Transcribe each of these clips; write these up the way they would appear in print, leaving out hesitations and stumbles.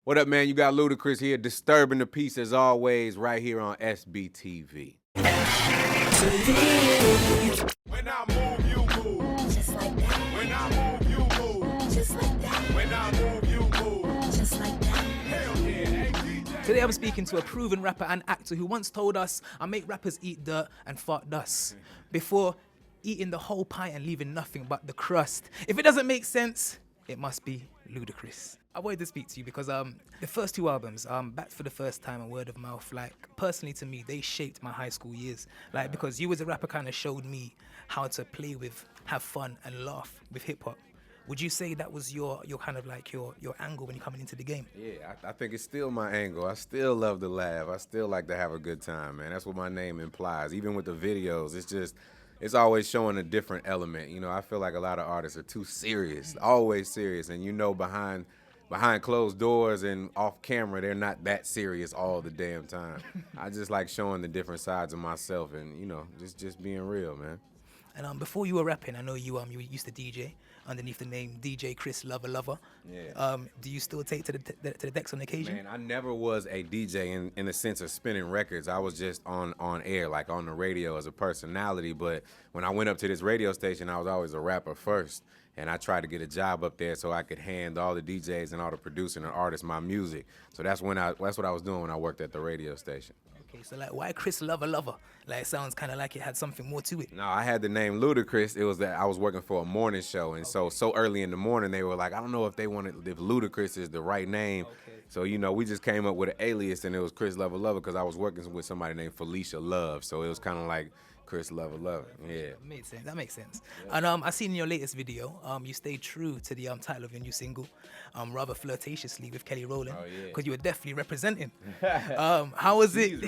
What up, man? You got Ludacris here, disturbing the peace as always, right here on SBTV. When I move, you move. Just like that. When I move, you move. Just like that. When I move, you move. Just like that. Hell yeah, hey DJ. Today I'm speaking to a proven rapper and actor who once told us, I make rappers eat dirt and fart dust before eating the whole pie and leaving nothing but the crust. If it doesn't make sense, it must be Ludacris. I wanted to speak to you because the first two albums, Back for the First Time and Word of Mouth, like personally to me, they shaped my high school years. Like because you as a rapper kind of showed me how to play with, have fun and laugh with hip hop. Would you say that was your kind of like your angle when you're coming into the game? Yeah, I think it's still my angle. I still love to laugh. I still like to have a good time, man. That's what my name implies. Even with the videos, it's always showing a different element. You know, I feel like a lot of artists are too serious, always serious. And you know, behind closed doors and off camera, they're not that serious all the damn time. I just like showing the different sides of myself and, you know, just being real, man. And before you were rapping, I know you used to DJ underneath the name DJ Chris Lover Lover. Yeah. Do you still take to the decks on occasion? Man, I never was a DJ in the sense of spinning records. I was just on air, like on the radio as a personality. But when I went up to this radio station, I was always a rapper first. And I tried to get a job up there so I could hand all the DJs and all the producing and artists my music. So that's what I was doing when I worked at the radio station. Okay, so like, why Chris Lover Lover? Like, it sounds kind of like it had something more to it. No, I had the name Ludacris. It was that I was working for a morning show, and so early in the morning they were like, I don't know if Ludacris is the right name. Okay. So you know, we just came up with an alias, and it was Chris Lover Lover because I was working with somebody named Felicia Love. So it was kind of like Chris Lover Lover. Yeah. That makes sense. Yeah. And I seen in your latest video, you stayed true to the title of your new single, rather flirtatiously with Kelly Rowland. Oh, yeah. Because you were definitely representing. How was it?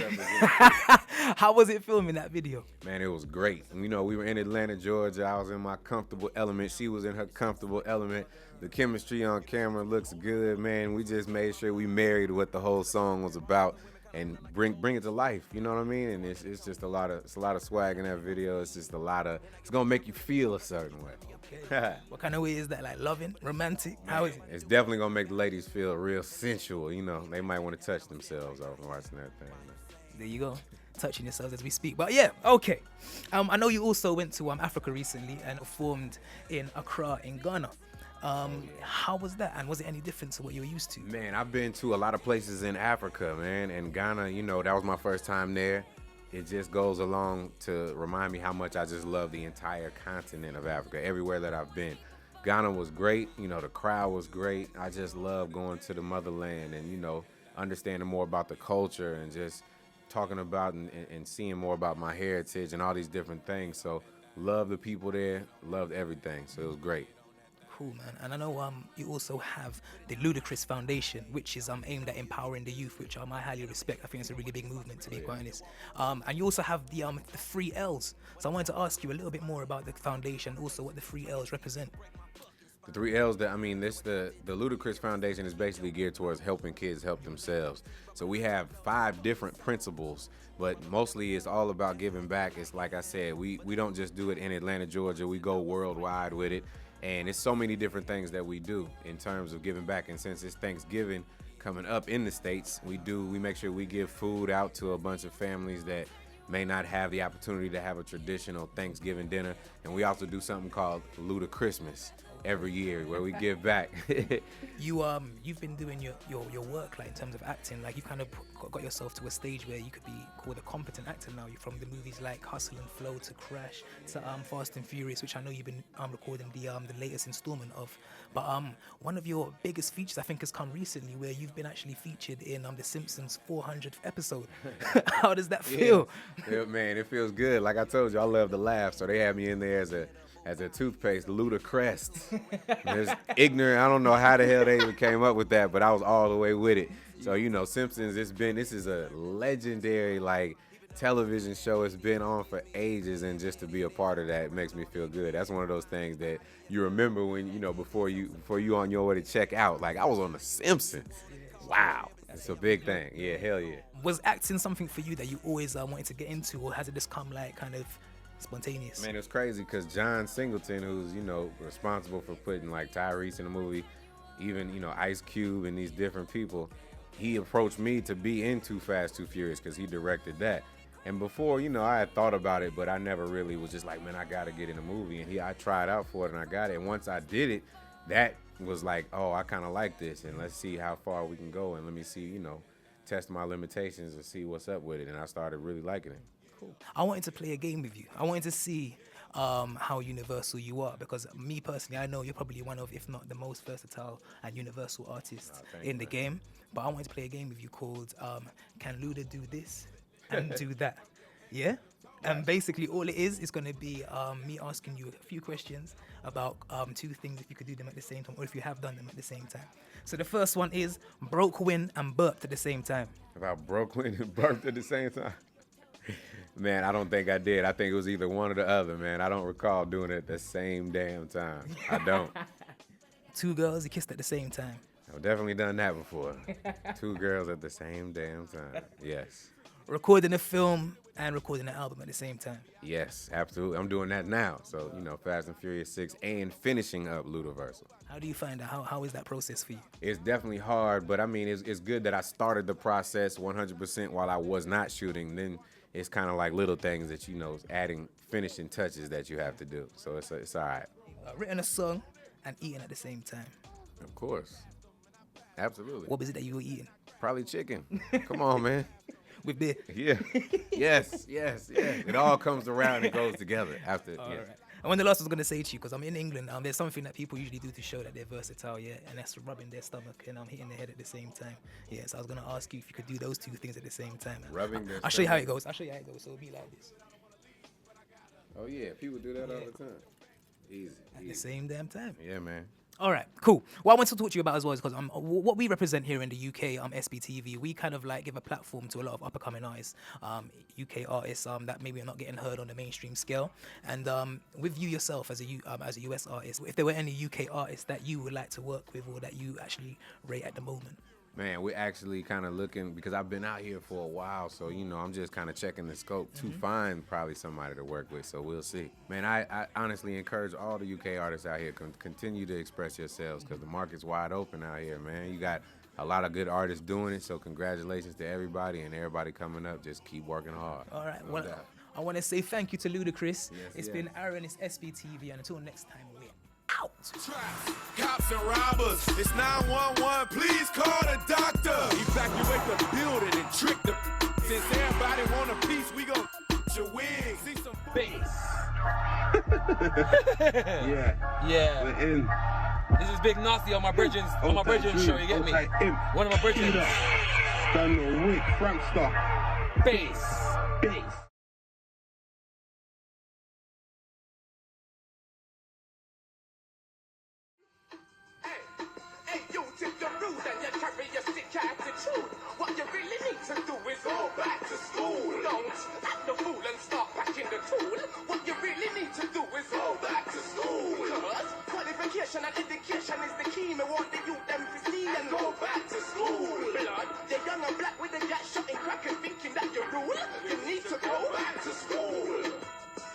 How was it filming that video? Man, it was great. You know, we were in Atlanta, Georgia. I was in my comfortable element. She was in her comfortable element. The chemistry on camera looks good, man. We just made sure we married what the whole song was about and bring it to life. You know what I mean? And it's just a lot of swag in that video. It's just it's gonna make you feel a certain way. Okay. What kind of way is that? Like loving, romantic? How is it? It's definitely gonna make the ladies feel real sensual. You know, they might want to touch themselves off watching that thing. There you go. Touching yourselves as we speak. But yeah, okay. I know you also went to Africa recently and performed in Accra in Ghana. How was that, and was it any different to what you were used to? Man, I've been to a lot of places in Africa, man, and Ghana, you know, that was my first time there. It just goes along to remind me how much I just love the entire continent of Africa, everywhere that I've been. Ghana was great, you know, the crowd was great. I just love going to the motherland and, you know, understanding more about the culture and just talking about and seeing more about my heritage and all these different things. So love the people there, loved everything, so it was great. Cool, man. And I know you also have the Ludacris Foundation, which is aimed at empowering the youth, which I highly respect. I think it's a really big movement, to be quite honest. And you also have the 3 L's. So I wanted to ask you a little bit more about the foundation, also what the 3 L's represent. The 3 L's the Ludacris Foundation is basically geared towards helping kids help themselves. So we have 5 different principles, but mostly it's all about giving back. It's like I said, we don't just do it in Atlanta, Georgia. We go worldwide with it. And it's so many different things that we do in terms of giving back. And since it's Thanksgiving coming up in the States, we make sure we give food out to a bunch of families that may not have the opportunity to have a traditional Thanksgiving dinner. And we also do something called Ludacrismas every year where we give back. You've been doing your work, like in terms of acting, like you kind of got yourself to a stage where you could be called a competent actor now. You're from the movies like Hustle and Flow to Crash to Fast and Furious, which I know you've been recording the latest installment of. But one of your biggest features I think has come recently, where you've been actually featured in the Simpsons 400th episode. How does that feel? Yeah, man, it feels good. Like I told you, I love to laugh, so they had me in there as a toothpaste, Ludacris. It's ignorant. I don't know how the hell they even came up with that, but I was all the way with it. So, you know, Simpsons, this is a legendary, like, television show. It's been on for ages, and just to be a part of that makes me feel good. That's one of those things that you remember when, you know, before you on your way to check out. Like, I was on The Simpsons. Wow. It's a big thing. Yeah, hell yeah. Was acting something for you that you always wanted to get into, or has it just come, like, kind of spontaneous? Man, it was crazy because John Singleton, who's, you know, responsible for putting, like, Tyrese in the movie, even, Ice Cube and these different people, he approached me to be in Too Fast, Too Furious because he directed that. And before, I had thought about it, but I never really was just like, man, I got to get in a movie. And I tried out for it and I got it. And once I did it, that was like, oh, I kind of like this. And let's see how far we can go. And let me see, test my limitations and see what's up with it. And I started really liking it. Cool. I wanted to play a game with you. I wanted to see how universal you are, because me personally, I know you're probably one of, if not the most versatile and universal artists in the game. But I wanted to play a game with you called Can Luda Do This and Do That? Yeah? And basically all it is going to be me asking you a few questions about two things, if you could do them at the same time or if you have done them at the same time. So the first one is broke, win, and burped at the same time. About broke, win, and burped at the same time? Man, I don't think I did. I think it was either one or the other, man. I don't recall doing it at the same damn time. I don't. Two girls you kissed at the same time. I've definitely done that before. Two girls at the same damn time. Yes. Recording a film and recording an album at the same time. Yes, absolutely. I'm doing that now. So, Fast and Furious 6 and finishing up Ludaversal. How do you find that? How is that process for you? It's definitely hard, but I mean, it's good that I started the process 100% while I was not shooting. Then it's kind of like little things that, adding finishing touches that you have to do. So it's all right. Written a song and eating at the same time. Of course. Absolutely. What was it that you were eating? Probably chicken. Come on, man. With beer. Yeah. Yes. It all comes around and goes together after. All right. And when the last was going to say to you, because I'm in England, there's something that people usually do to show that they're versatile, and that's rubbing their stomach and hitting their head at the same time. Yeah, so I was going to ask you if you could do those two things at the same time. Rubbing their I'll show you how it goes. So it'll be like this. Oh, yeah. People do that all the time. Easy. At the same damn time. Yeah, man. All right, cool. What I want to talk to you about as well is because what we represent here in the UK, SBTV, we kind of like give a platform to a lot of up-and-coming artists, UK artists that maybe are not getting heard on the mainstream scale. And with you yourself as a US artist, if there were any UK artists that you would like to work with or that you actually rate at the moment? Man, we're actually kind of looking, because I've been out here for a while, so, I'm just kind of checking the scope to find probably somebody to work with, so we'll see. Man, I honestly encourage all the UK artists out here, continue to express yourselves, because the market's wide open out here, man. You got a lot of good artists doing it, so congratulations to everybody, and everybody coming up, just keep working hard. All right, I want to say thank you to Ludacris. It's been Aaron, it's SBTV, and until next time, we're out. Cops and robbers, it's 911, please call the doctor. Evacuate the building and trick the. Since everybody want a piece, we gon' your wig. See some bass. Yeah. We're in. This is Big Nasty on my Bridges show, you get me? One of my Bridges. Stand the weak, Frankster. Bass. What you really need to do is go back to school. Don't act the fool and start packing the tool. What you really need to do is go back to school. Cause qualification and education is the key. Me want the youth them to see and go back to school. Blood, you're young and black with a gas shot and crack and thinking that you rule. You need to go back to school.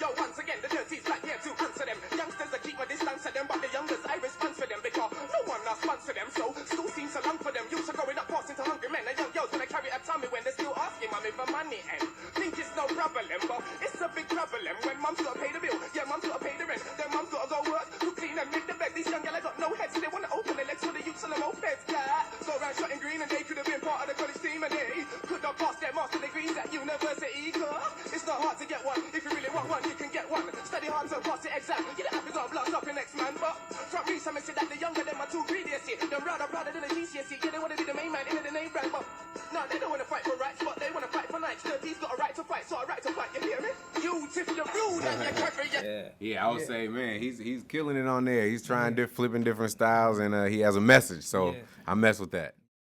Yo, once again, the dirty's back here to answer them. Youngsters, I keep my distance to them, but the youngers, I respond for them because no one else sponsor them. So, school seems so long for them. Youths are growing up, passing to hungry men. And young girls when I carry a tummy when they're still asking mommy for money. And think it's no problem, but it's a big problem when mom's gotta pay the bill. Yeah, mom's gotta pay the rent. Then mom's gotta go work to clean and make the bed. These young girls got no heads, so they wanna open their legs for the youths on the mopeds. Yeah, go around shotting green and they could have been part of the college team and they could have passed their master degrees at university. Cause it's not hard to get one. If you really want one, you can get one. Study hard to pass the exam. You don't have to go blast up your next man. But from me, some say that the younger them are too greedy. They're rather than the GCSE. Yeah, they want to be the main man in the name brand. But no, they don't want to fight for rights, but they want to fight for nights. He's got a right to fight, so a right to fight. You hear me? You, if you're rude and you carry Yeah, I would say, man, he's killing it on there. He's trying flipping different styles, and he has a message. So I mess with that.